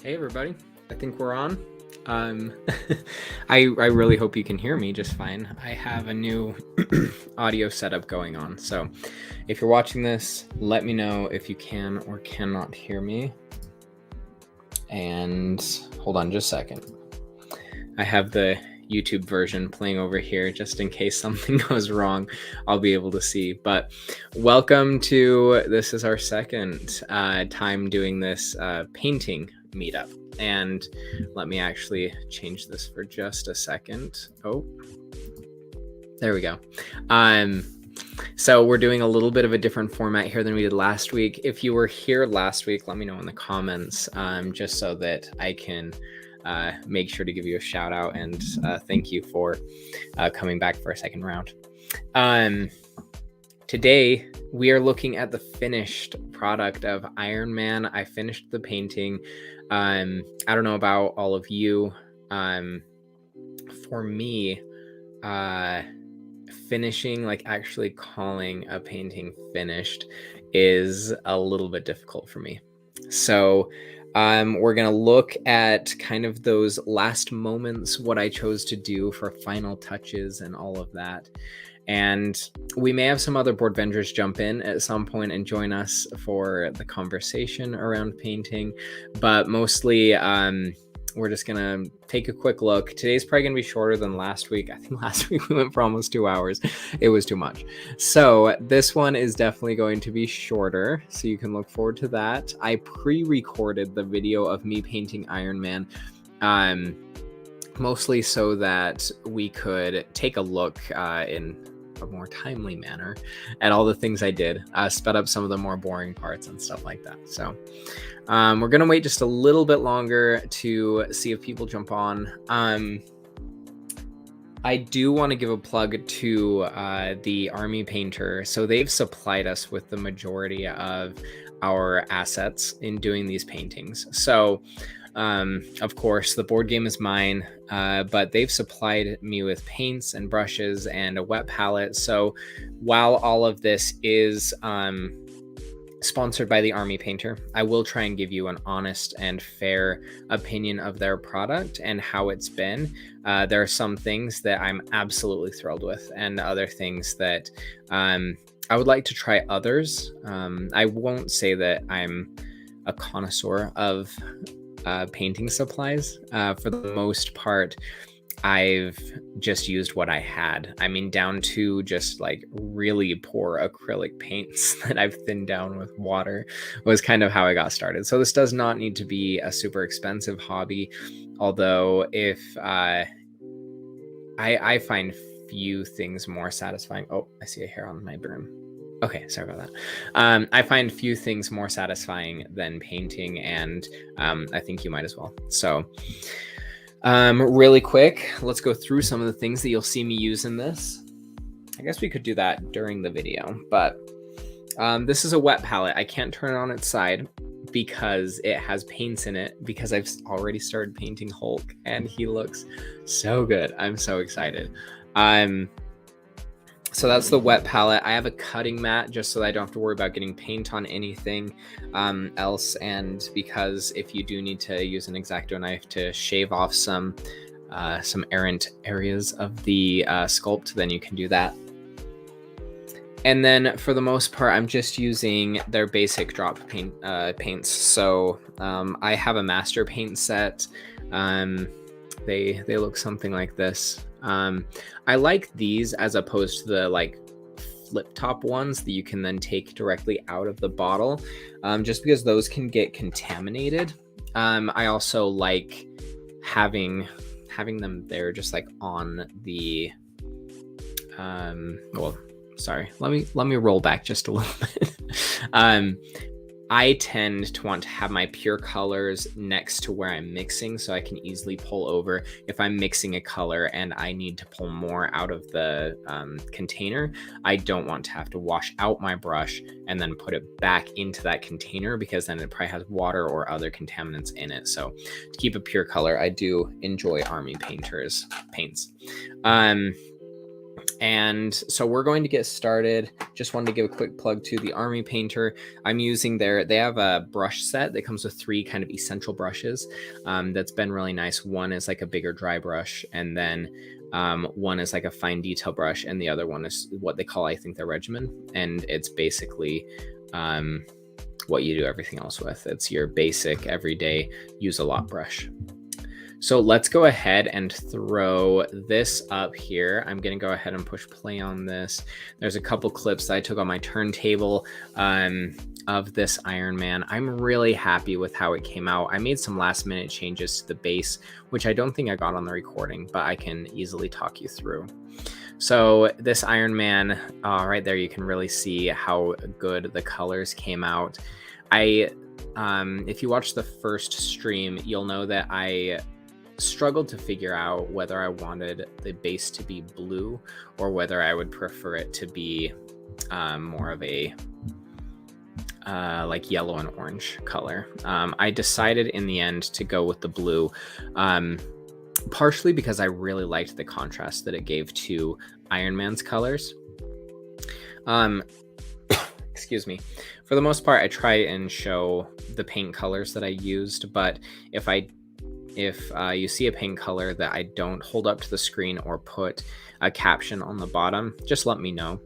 Hey everybody, I think we're on. Um, I really hope you can hear me just fine. I have a new audio setup going on, so if you're watching this, let me know if you can or cannot hear me. And hold on just a second. I have the YouTube version playing over here just in case something goes wrong. I'll be able to see. But welcome to this is our second time doing this painting meetup. And let me actually change this for just a second. Oh, there we go. So we're doing a little bit of a different format here than we did last week. If you were here last week, let me know in the comments, just so that I can make sure to give you a shout out and thank you for coming back for a second round. Today, we are looking at the finished product of Iron Man. I finished the painting. I don't know about all of you. For me, finishing, like actually calling a painting finished, is a little bit difficult for me. So we're going to look at kind of those last moments, what I chose to do for final touches and all of that. And we may have some other board vendors jump in at some point and join us for the conversation around painting. But mostly, we're just going to take a quick look. Today's probably going to be shorter than last week. I think last week we went for almost 2 hours. It was too much. So this one is definitely going to be shorter. So you can look forward to that. I pre-recorded the video of me painting Iron Man. Mostly so that we could take a look in a more timely manner at all the things I did, sped up some of the more boring parts and stuff like that. So we're going to wait just a little bit longer to see if people jump on. I do want to give a plug to the Army Painter. So they've supplied us with the majority of our assets in doing these paintings. So of course, the board game is mine, but they've supplied me with paints and brushes and a wet palette. So while all of this is sponsored by the Army Painter, I will try and give you an honest and fair opinion of their product and how it's been. There are some things that I'm absolutely thrilled with and other things that I would like to try others. I won't say that I'm a connoisseur of painting supplies. For the most part, I've just used what I had. I mean, down to just like really poor acrylic paints that I've thinned down with water was kind of how I got started. So this does not need to be a super expensive hobby. Although if I find few things more satisfying. Oh, I see a hair on my brim. Okay, sorry about that. I find few things more satisfying than painting, and I think you might as well. So really quick, let's go through some of the things that you'll see me use in this. I guess we could do that during the video, but this is a wet palette. I can't turn it on its side because it has paints in it, because I've already started painting Hulk, and he looks so good. I'm so excited. So that's the wet palette. I have a cutting mat just so that I don't have to worry about getting paint on anything else. And because if you do need to use an X-Acto knife to shave off some errant areas of the sculpt, then you can do that. And then for the most part, I'm just using their basic drop paints. So I have a master paint set. They look something like this. I like these as opposed to the like flip top ones that you can then take directly out of the bottle, just because those can get contaminated. I also like having them there just like on the well, sorry, let me roll back just a little bit. I tend to want to have my pure colors next to where I'm mixing, so I can easily pull over. If I'm mixing a color and I need to pull more out of the container, I don't want to have to wash out my brush and then put it back into that container, because then it probably has water or other contaminants in it. So to keep a pure color, I do enjoy Army Painter's paints. And so we're going to get started. Just wanted to give a quick plug to the Army Painter. I'm using they have a brush set that comes with 3 kind of essential brushes. That's been really nice. One is like a bigger dry brush, and then one is like a fine detail brush, and the other one is what they call, I think, their regimen. And it's basically what you do everything else with. It's your basic everyday use a lot brush. So let's go ahead and throw this up here. I'm going to go ahead and push play on this. There's a couple clips that I took on my turntable of this Iron Man. I'm really happy with how it came out. I made some last minute changes to the base, which I don't think I got on the recording, but I can easily talk you through. So this Iron Man, right there, you can really see how good the colors came out. If you watch the first stream, you'll know that I struggled to figure out whether I wanted the base to be blue or whether I would prefer it to be more of a like yellow and orange color. I decided in the end to go with the blue, partially because I really liked the contrast that it gave to Iron Man's colors. Excuse me. For the most part, I try and show the paint colors that I used, but if you see a paint color that I don't hold up to the screen or put a caption on the bottom, just let me know.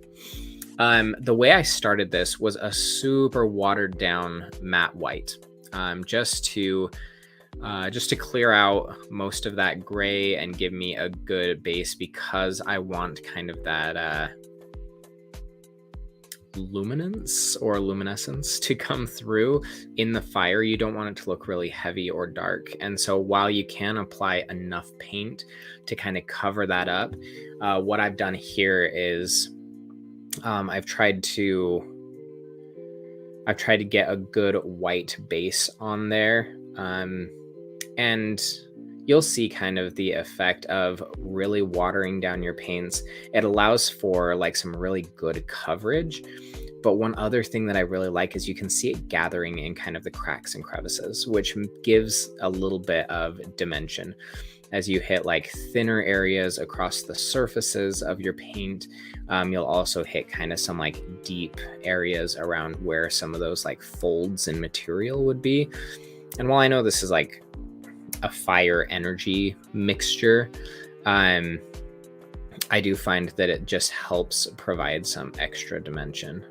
The way I started this was a super watered down matte white, just to clear out most of that gray and give me a good base, because I want kind of that luminance or luminescence to come through in the fire. You don't want it to look really heavy or dark. And so while you can apply enough paint to kind of cover that up, what I've done here is I've tried to get a good white base on there. And you'll see kind of the effect of really watering down your paints. It allows for like some really good coverage. But one other thing that I really like is you can see it gathering in kind of the cracks and crevices, which gives a little bit of dimension. As you hit like thinner areas across the surfaces of your paint, you'll also hit kind of some like deep areas around where some of those like folds in material would be. And while I know this is like a fire energy mixture, I do find that it just helps provide some extra dimension.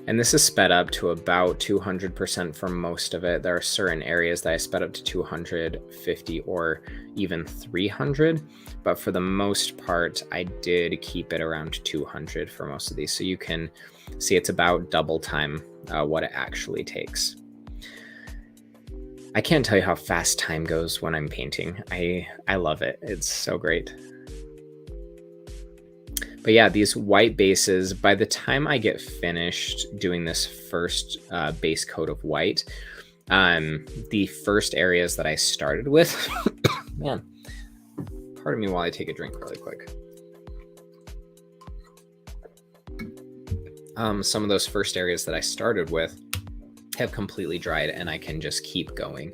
And this is sped up to about 200% for most of it. There are certain areas that I sped up to 250 or even 300, but for the most part, I did keep it around 200 for most of these. So you can see it's about double time what it actually takes. I can't tell you how fast time goes when I'm painting. I love it. It's so great. But yeah, these white bases, by the time I get finished doing this first base coat of white, the first areas that I started with, man, pardon me while I take a drink really quick. Some of those first areas that I started with have completely dried and I can just keep going.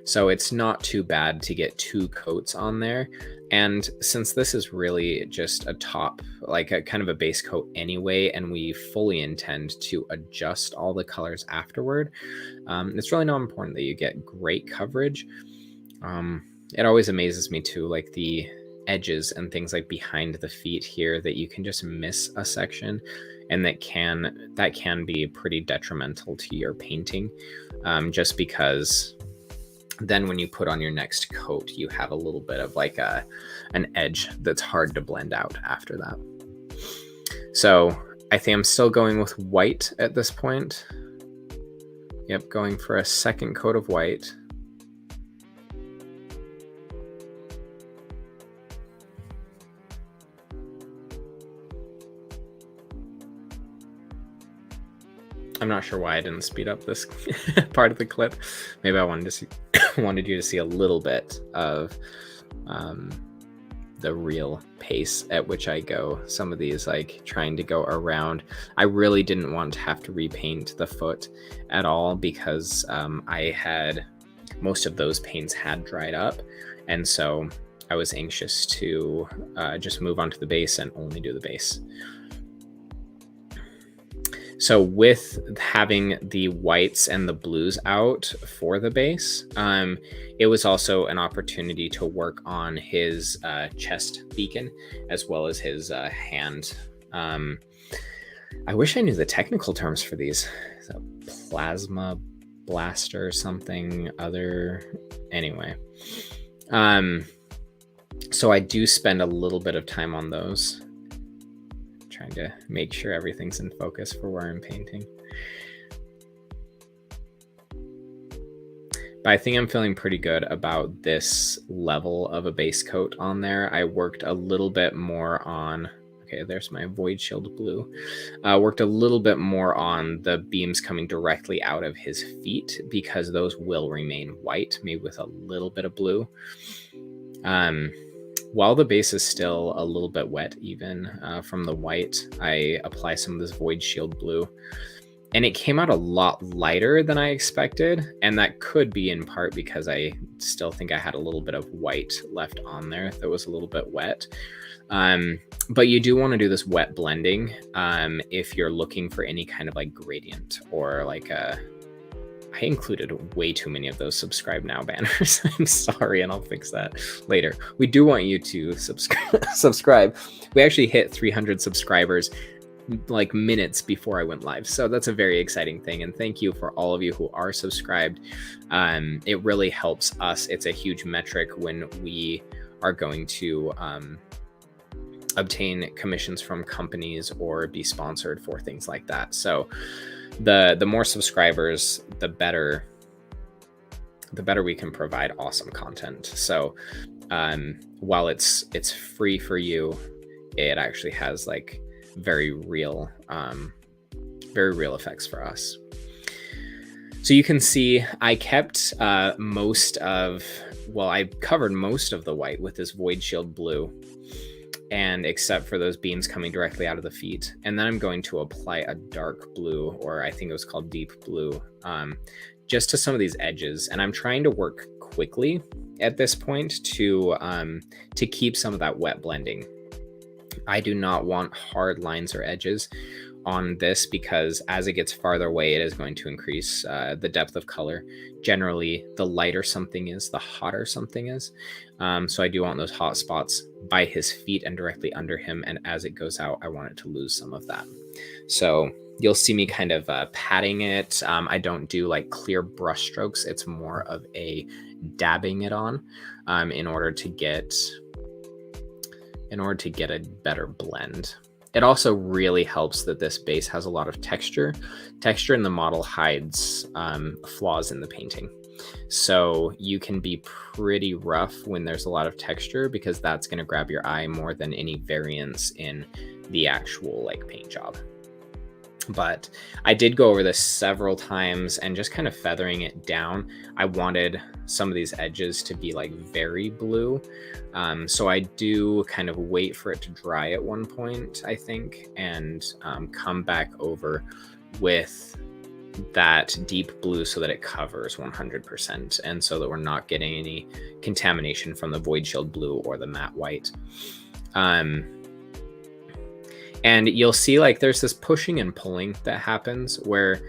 So it's not too bad to get 2 coats on there. And since this is really just a top, like a kind of a base coat anyway, and we fully intend to adjust all the colors afterward, it's really not important that you get great coverage. It always amazes me too, like the edges and things like behind the feet here, that you can just miss a section, and that can be pretty detrimental to your painting, just because then when you put on your next coat, you have a little bit of like an edge that's hard to blend out after that. So I think I'm still going with white at this point. Yep, going for a second coat of white. I'm not sure why I didn't speed up this part of the clip. Maybe I wanted you to see a little bit of the real pace at which I go. Some of these, like trying to go around. I really didn't want to have to repaint the foot at all, because most of those paints had dried up. And so I was anxious to just move on to the base and only do the base. So with having the whites and the blues out for the base, it was also an opportunity to work on his chest beacon as well as his hand. I wish I knew the technical terms for these. So plasma blaster, something other. Anyway. So I do spend a little bit of time on those, trying to make sure everything's in focus for where I'm painting. But I think I'm feeling pretty good about this level of a base coat on there. I worked a little bit more on, okay, there's my void shield blue. Worked a little bit more on the beams coming directly out of his feet because those will remain white, maybe with a little bit of blue. While the base is still a little bit wet even from the white, I apply some of this void shield blue. And it came out a lot lighter than I expected. And that could be in part because I still think I had a little bit of white left on there that was a little bit wet. But you do want to do this wet blending if you're looking for any kind of like gradient or like a... I included way too many of those subscribe now banners. I'm sorry, and I'll fix that later. We do want you to subscribe. We actually hit 300 subscribers like minutes before I went live. So that's a very exciting thing. And thank you for all of you who are subscribed. It really helps us. It's a huge metric when we are going to obtain commissions from companies or be sponsored for things like that. So the more subscribers, the better we can provide awesome content. So while it's free for you, it actually has like very real effects for us. So you can see I kept I covered most of the white with this void shield blue, and except for those beams coming directly out of the feet. And then I'm going to apply a dark blue, or I think it was called deep blue, just to some of these edges. And I'm trying to work quickly at this point to keep some of that wet blending. I do not want hard lines or edges on this because as it gets farther away, it is going to increase the depth of color. Generally, the lighter something is, the hotter something is. So I do want those hot spots by his feet and directly under him. And as it goes out, I want it to lose some of that. So you'll see me kind of patting it. I don't do like clear brush strokes. It's more of a dabbing it on in order to get a better blend. It also really helps that this base has a lot of texture. Texture in the model hides flaws in the painting. So you can be pretty rough when there's a lot of texture because that's going to grab your eye more than any variance in the actual like paint job. But I did go over this several times and just kind of feathering it down. I wanted some of these edges to be like very blue. So I do kind of wait for it to dry at one point, I think, and come back over with that deep blue so that it covers 100% and so that we're not getting any contamination from the void shield blue or the matte white. And you'll see like there's this pushing and pulling that happens where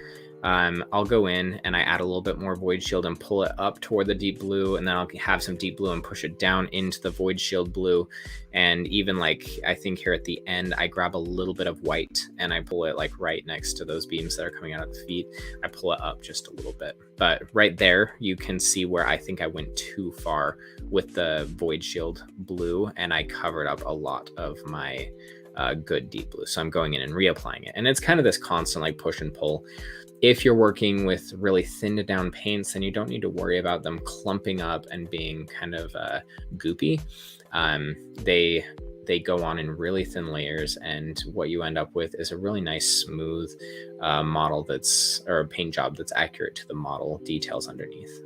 I'll go in and I add a little bit more void shield and pull it up toward the deep blue, and then I'll have some deep blue and push it down into the void shield blue. And even like I think here at the end, I grab a little bit of white and I pull it like right next to those beams that are coming out of the feet. I pull it up just a little bit, but right there you can see where I think I went too far with the void shield blue and I covered up a lot of my good deep blue. So I'm going in and reapplying it. And it's kind of this constant like push and pull. If you're working with really thinned down paints, then you don't need to worry about them clumping up and being kind of goopy. They go on in really thin layers, and what you end up with is a really nice smooth model or a paint job that's accurate to the model details underneath.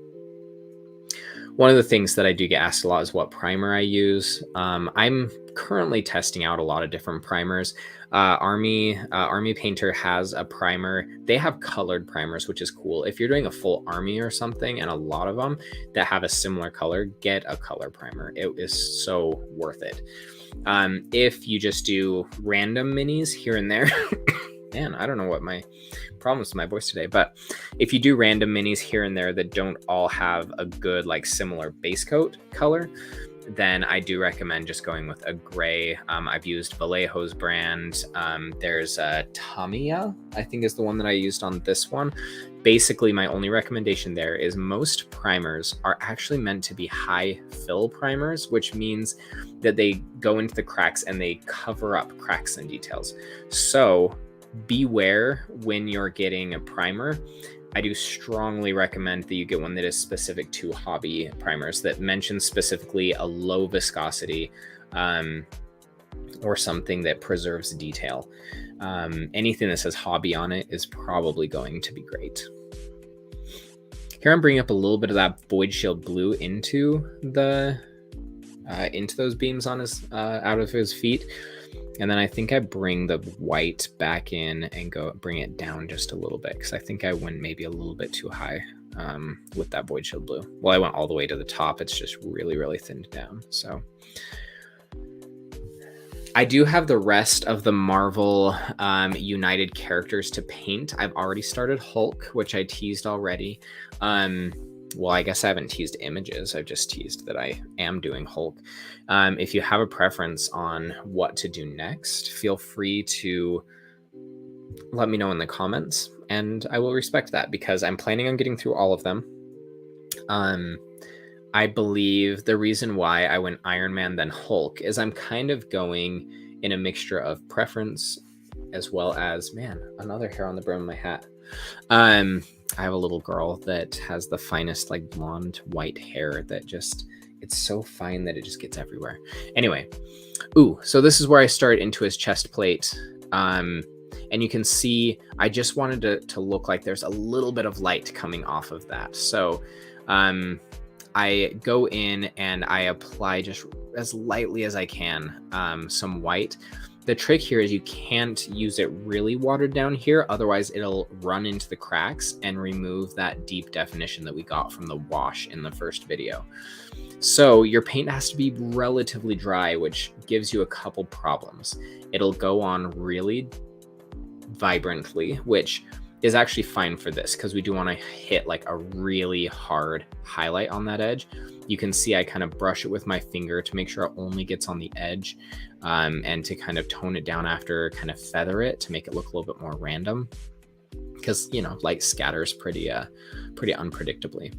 One of the things that I do get asked a lot is what primer I use. I'm currently testing out a lot of different primers. Army Painter has a primer. They have colored primers, which is cool. If you're doing a full army or something, and a lot of them that have a similar color, get a color primer. It is so worth it. If you just do random minis here and there, man, I don't know what my problems with my voice today, but if you do random minis here and there that don't all have a good like similar base coat color, then I do recommend just going with a gray. I've used Vallejo's brand. There's a Tamiya, I think is the one that I used on this one. Basically, my only recommendation there is most primers are actually meant to be high fill primers, which means that they go into the cracks and they cover up cracks and details. So beware when you're getting a primer. I do strongly recommend that you get one that is specific to hobby primers, that mentions specifically a low viscosity or something that preserves detail. Anything that says hobby on it is probably going to be great. Here I'm bringing up a little bit of that Void Shield blue into those beams on his out of his feet. And then I think I bring the white back in and bring it down just a little bit, because I think I went maybe a little bit too high with that Void Shield blue. Well, I went all the way to the top. It's just really, really thinned down. So I do have the rest of the Marvel United characters to paint. I've already started Hulk, which I teased already. Well, I guess I haven't teased images. I've just teased that I am doing Hulk. If you have a preference on what to do next, feel free to let me know in the comments, and I will respect that, because I'm planning on getting through all of them. I believe the reason why I went Iron Man then Hulk is I'm kind of going in a mixture of preference as well as, man, another hair on the brim of my hat. I have a little girl that has the finest like blonde white hair that just, it's so fine that it just gets everywhere. Anyway, so this is where I start into his chest plate. And you can see I just wanted to look like there's a little bit of light coming off of that. So I go in and I apply just as lightly as I can some white. The trick here is you can't use it really watered down here, otherwise it'll run into the cracks and remove that deep definition that we got from the wash in the first video. So your paint has to be relatively dry, which gives you a couple problems. It'll go on really vibrantly, which is actually fine for this, because we do want to hit like a really hard highlight on that edge. You can see I kind of brush it with my finger to make sure it only gets on the edge, and to kind of tone it down after, kind of feather it to make it look a little bit more random, because, you know, light scatters pretty unpredictably.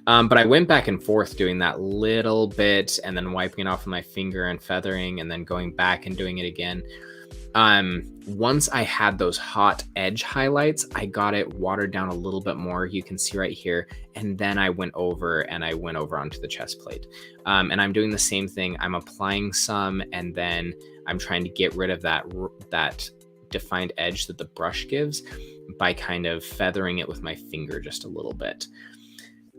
But I went back and forth doing that little bit and then wiping it off with my finger and feathering and then going back and doing it again. Once I had those hot edge highlights, I got it watered down a little bit more. You can see right here. And then I went over onto the chest plate. And I'm doing the same thing. I'm applying some, and then I'm trying to get rid of that defined edge that the brush gives by kind of feathering it with my finger just a little bit.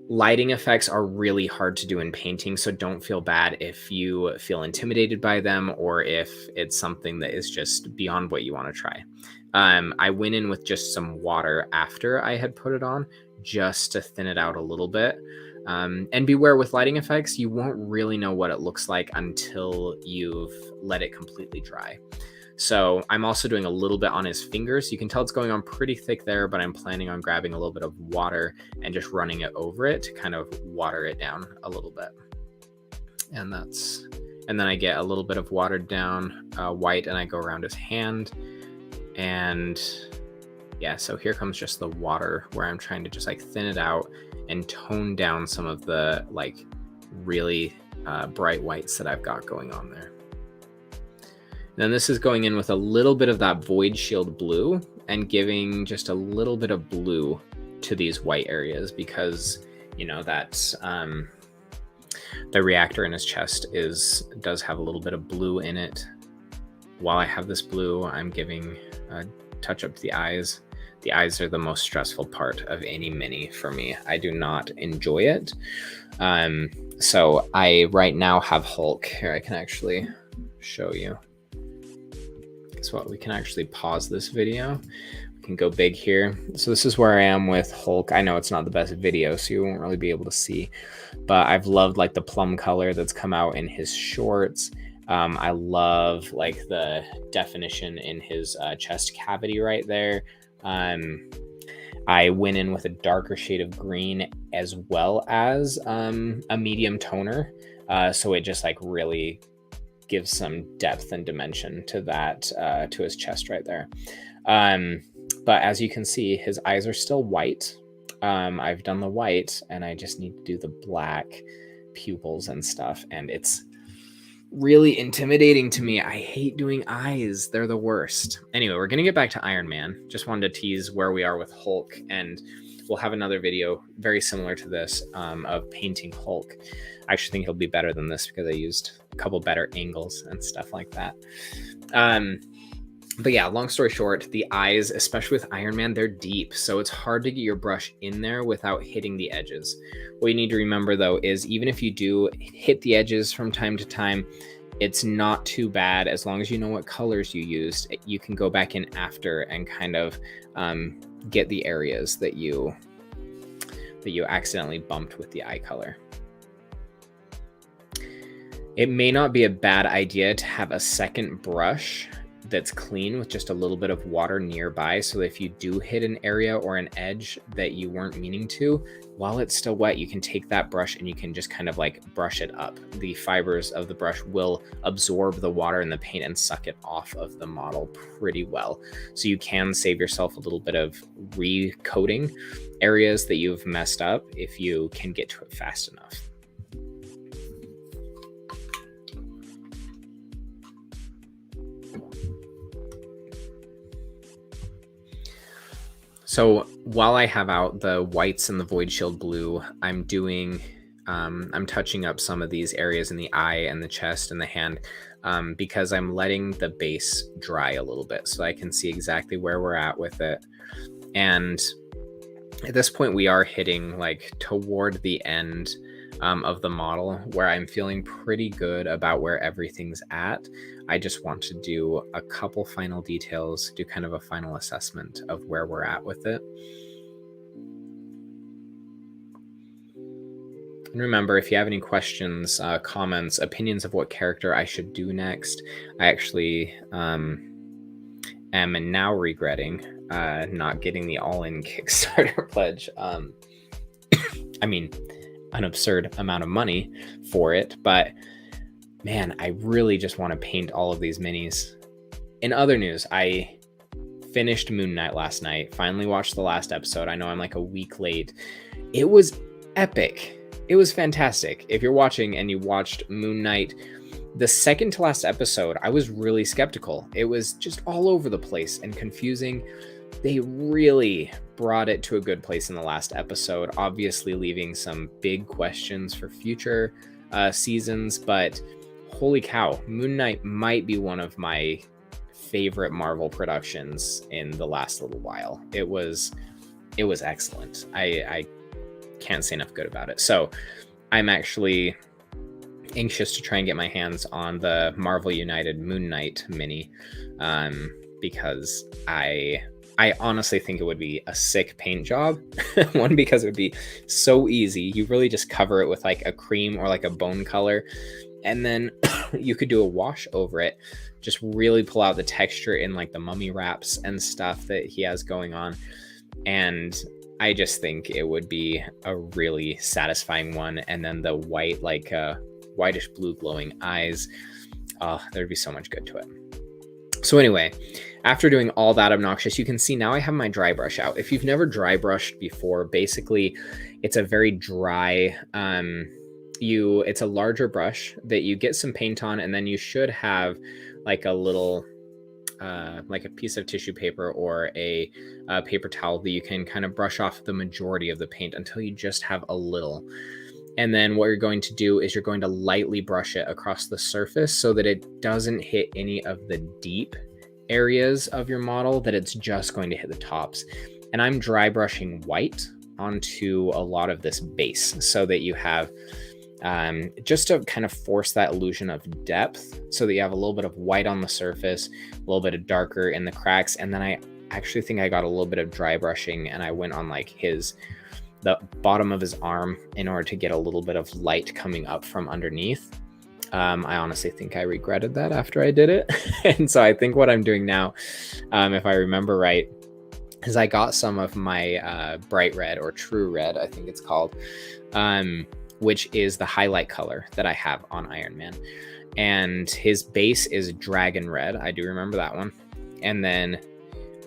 Lighting effects are really hard to do in painting, so don't feel bad if you feel intimidated by them or if it's something that is just beyond what you want to try. I went in with just some water after I had put it on, just to thin it out a little bit. And beware with lighting effects, you won't really know what it looks like until you've let it completely dry. So I'm also doing a little bit on his fingers. You can tell it's going on pretty thick there, but I'm planning on grabbing a little bit of water and just running it over it to kind of water it down a little bit. And then I get a little bit of watered down white, and I go around his hand. And yeah, so here comes just the water where I'm trying to just like thin it out and tone down some of the like really bright whites that I've got going on there. Then this is going in with a little bit of that Void Shield blue and giving just a little bit of blue to these white areas, because, you know, that's the reactor in his chest does have a little bit of blue in it. While I have this blue, I'm giving a touch up to the eyes. The eyes are the most stressful part of any mini for me. I do not enjoy it. So I right now have Hulk. Here, I can actually show you. So we can actually pause this video. We can go big here. So this is where I am with Hulk. I know it's not the best video, so you won't really be able to see, but I've loved like the plum color that's come out in his shorts. I love like the definition in his chest cavity right there. I went in with a darker shade of green as well as a medium toner. So it just like really gives some depth and dimension to that, to his chest right there. But as you can see, his eyes are still white. I've done the white and I just need to do the black pupils and stuff. And it's really intimidating to me. I hate doing eyes. They're the worst. Anyway, we're going to get back to Iron Man. Just wanted to tease where we are with Hulk, and we'll have another video very similar to this of painting Hulk. I actually think it'll be better than this because I used a couple better angles and stuff like that. But yeah, long story short, the eyes, especially with Iron Man, they're deep. So it's hard to get your brush in there without hitting the edges. What you need to remember though, is even if you do hit the edges from time to time, it's not too bad. As long as you know what colors you used, you can go back in after and kind of get the areas that you accidentally bumped with the eye color. It may not be a bad idea to have a second brush that's clean with just a little bit of water nearby, so that if you do hit an area or an edge that you weren't meaning to, while it's still wet, you can take that brush and you can just kind of like brush it up. The fibers of the brush will absorb the water in the paint and suck it off of the model pretty well. So you can save yourself a little bit of recoating areas that you've messed up if you can get to it fast enough. So while I have out the whites and the Void Shield blue, I'm touching up some of these areas in the eye and the chest and the hand because I'm letting the base dry a little bit so I can see exactly where we're at with it. And at this point, we are hitting like toward the end of the model where I'm feeling pretty good about where everything's at. I just want to do a couple final details, do kind of a final assessment of where we're at with it. And remember, if you have any questions, comments, opinions of what character I should do next, I actually am now regretting not getting the all-in Kickstarter pledge. I mean, an absurd amount of money for it, but man, I really just want to paint all of these minis. In other news, I finished Moon Knight last night, finally watched the last episode. I know I'm like a week late. It was epic. It was fantastic. If you're watching and you watched Moon Knight, the second to last episode, I was really skeptical. It was just all over the place and confusing. They really brought it to a good place in the last episode, obviously leaving some big questions for future seasons, but holy cow, Moon Knight might be one of my favorite Marvel productions in the last little while. It was excellent. I can't say enough good about it. So I'm actually anxious to try and get my hands on the Marvel United Moon Knight mini because I honestly think it would be a sick paint job. One, because it would be so easy. You really just cover it with like a cream or like a bone color, and then you could do a wash over it. Just really pull out the texture in like the mummy wraps and stuff that he has going on. And I just think it would be a really satisfying one. And then the white, like whitish blue glowing eyes. There'd be so much good to it. So anyway, after doing all that obnoxious, you can see now I have my dry brush out. If you've never dry brushed before, basically it's a very dry, it's a larger brush that you get some paint on, and then you should have like a little, like a piece of tissue paper or a paper towel that you can kind of brush off the majority of the paint until you just have a little. And then what you're going to do is you're going to lightly brush it across the surface so that it doesn't hit any of the deep areas of your model, that it's just going to hit the tops. And I'm dry brushing white onto a lot of this base so that you have just to kind of force that illusion of depth so that you have a little bit of white on the surface, a little bit of darker in the cracks. And then I actually think I got a little bit of dry brushing, and I went on like the bottom of his arm in order to get a little bit of light coming up from underneath. I honestly think I regretted that after I did it. And so I think what I'm doing now, if I remember right, is I got some of my bright red, or true red, I think it's called, which is the highlight color that I have on Iron Man. And his base is dragon red. I do remember that one. And then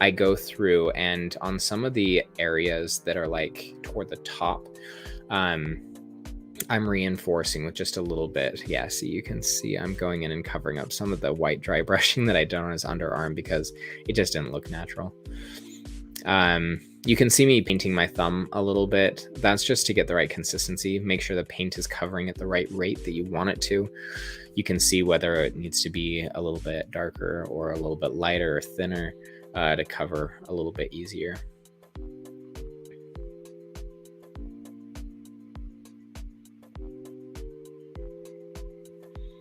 I go through, and on some of the areas that are like toward the top, I'm reinforcing with just a little bit. Yeah, so you can see I'm going in and covering up some of the white dry brushing that I done on his underarm because it just didn't look natural. You can see me painting my thumb a little bit. That's just to get the right consistency, make sure the paint is covering at the right rate that you want it to. You can see whether it needs to be a little bit darker or a little bit lighter or thinner to cover a little bit easier.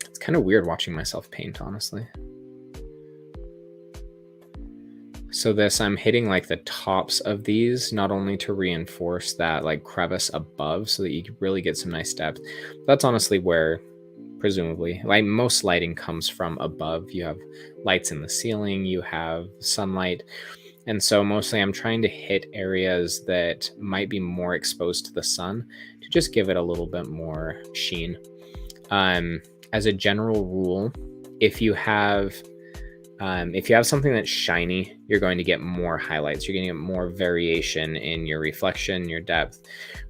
It's kind of weird watching myself paint, honestly. So this, I'm hitting like the tops of these, not only to reinforce that like crevice above so that you can really get some nice depth. That's honestly where, presumably, like most lighting comes from above. You have lights in the ceiling, you have sunlight. And so mostly I'm trying to hit areas that might be more exposed to the sun to just give it a little bit more sheen. As a general rule, if you have something that's shiny, you're going to get more highlights. You're going to get more variation in your reflection, your depth.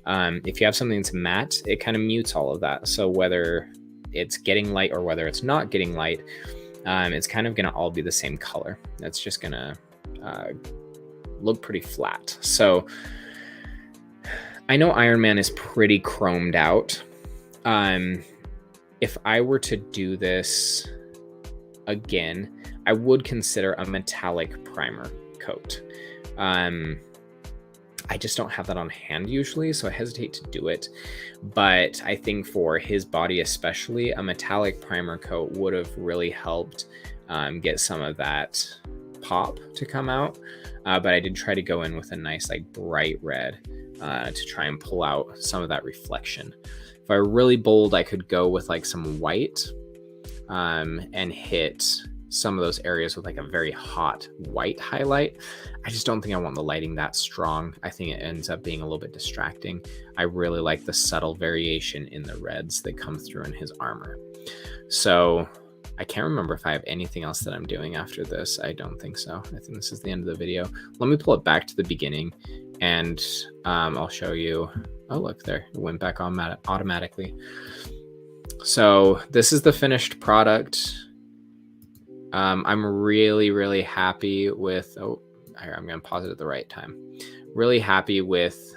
If you have something that's matte, it kind of mutes all of that. So whether it's getting light or whether it's not getting light, it's kind of going to all be the same color. That's just going to look pretty flat. So I know Iron Man is pretty chromed out. If I were to do this again, I would consider a metallic primer coat. I just don't have that on hand usually, so I hesitate to do it. But I think for his body especially, a metallic primer coat would have really helped get some of that pop to come out. But I did try to go in with a nice like bright red to try and pull out some of that reflection. If I were really bold, I could go with like some white and hit some of those areas with like a very hot white highlight. I just don't think I want the lighting that strong. I think it ends up being a little bit distracting. I really like the subtle variation in the reds that come through in his armor. So I can't remember if I have anything else that I'm doing after this. I don't think so. I think this is the end of the video. Let me pull it back to the beginning and I'll show you. Oh, look there. It went back on automatically. So this is the finished product. I'm really, really happy with, I'm going to pause it at the right time. Really happy with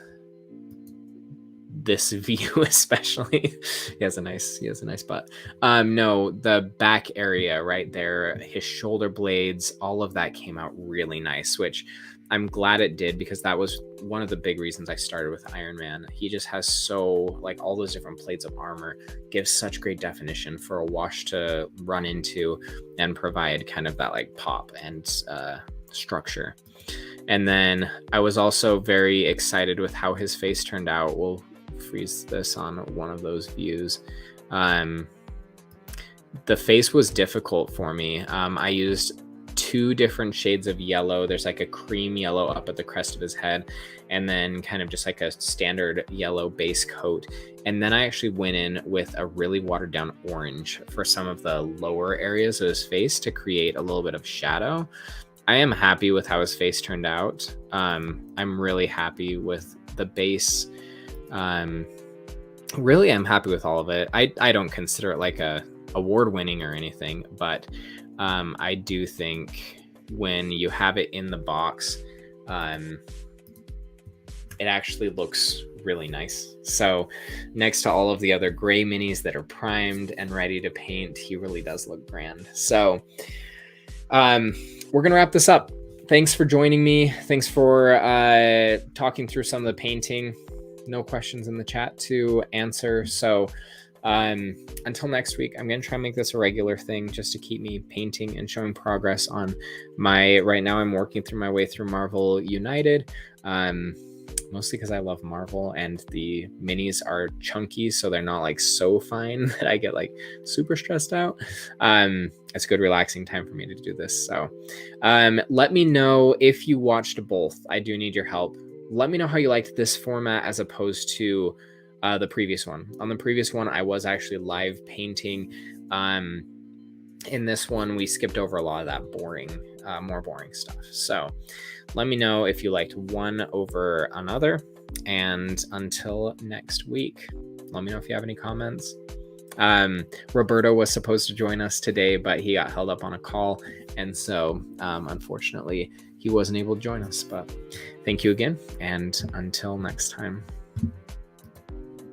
this view, especially. He has a nice butt. No, the back area right there, his shoulder blades, all of that came out really nice, which I'm glad it did, because that was one of the big reasons I started with Iron Man. He just has like all those different plates of armor gives such great definition for a wash to run into and provide kind of that like pop and structure. And then I was also very excited with how his face turned out. We'll freeze this on one of those views. The face was difficult for me. I used 2 different shades of yellow. There's like a cream yellow up at the crest of his head, and then kind of just like a standard yellow base coat. And then I actually went in with a really watered down orange for some of the lower areas of his face to create a little bit of shadow. I am happy with how his face turned out. I'm really happy with the base. Really, I'm happy with all of it. I don't consider it like a award-winning or anything, but I do think when you have it in the box, it actually looks really nice. So next to all of the other gray minis that are primed and ready to paint, he really does look grand. So we're gonna wrap this up. Thanks for joining me. Thanks for talking through some of the painting. No questions in the chat to answer. So Until next week, I'm going to try and make this a regular thing just to keep me painting and showing progress on right now I'm working through my way through Marvel United. Mostly because I love Marvel and the minis are chunky, so they're not like so fine that I get like super stressed out. It's a good relaxing time for me to do this. So let me know if you watched both. I do need your help. Let me know how you liked this format as opposed to the previous one. On the previous one, I was actually live painting. In this one, we skipped over a lot of that boring, more boring stuff. So let me know if you liked one over another. And until next week, let me know if you have any comments. Roberto was supposed to join us today, but he got held up on a call. And so, unfortunately, he wasn't able to join us. But thank you again. And until next time.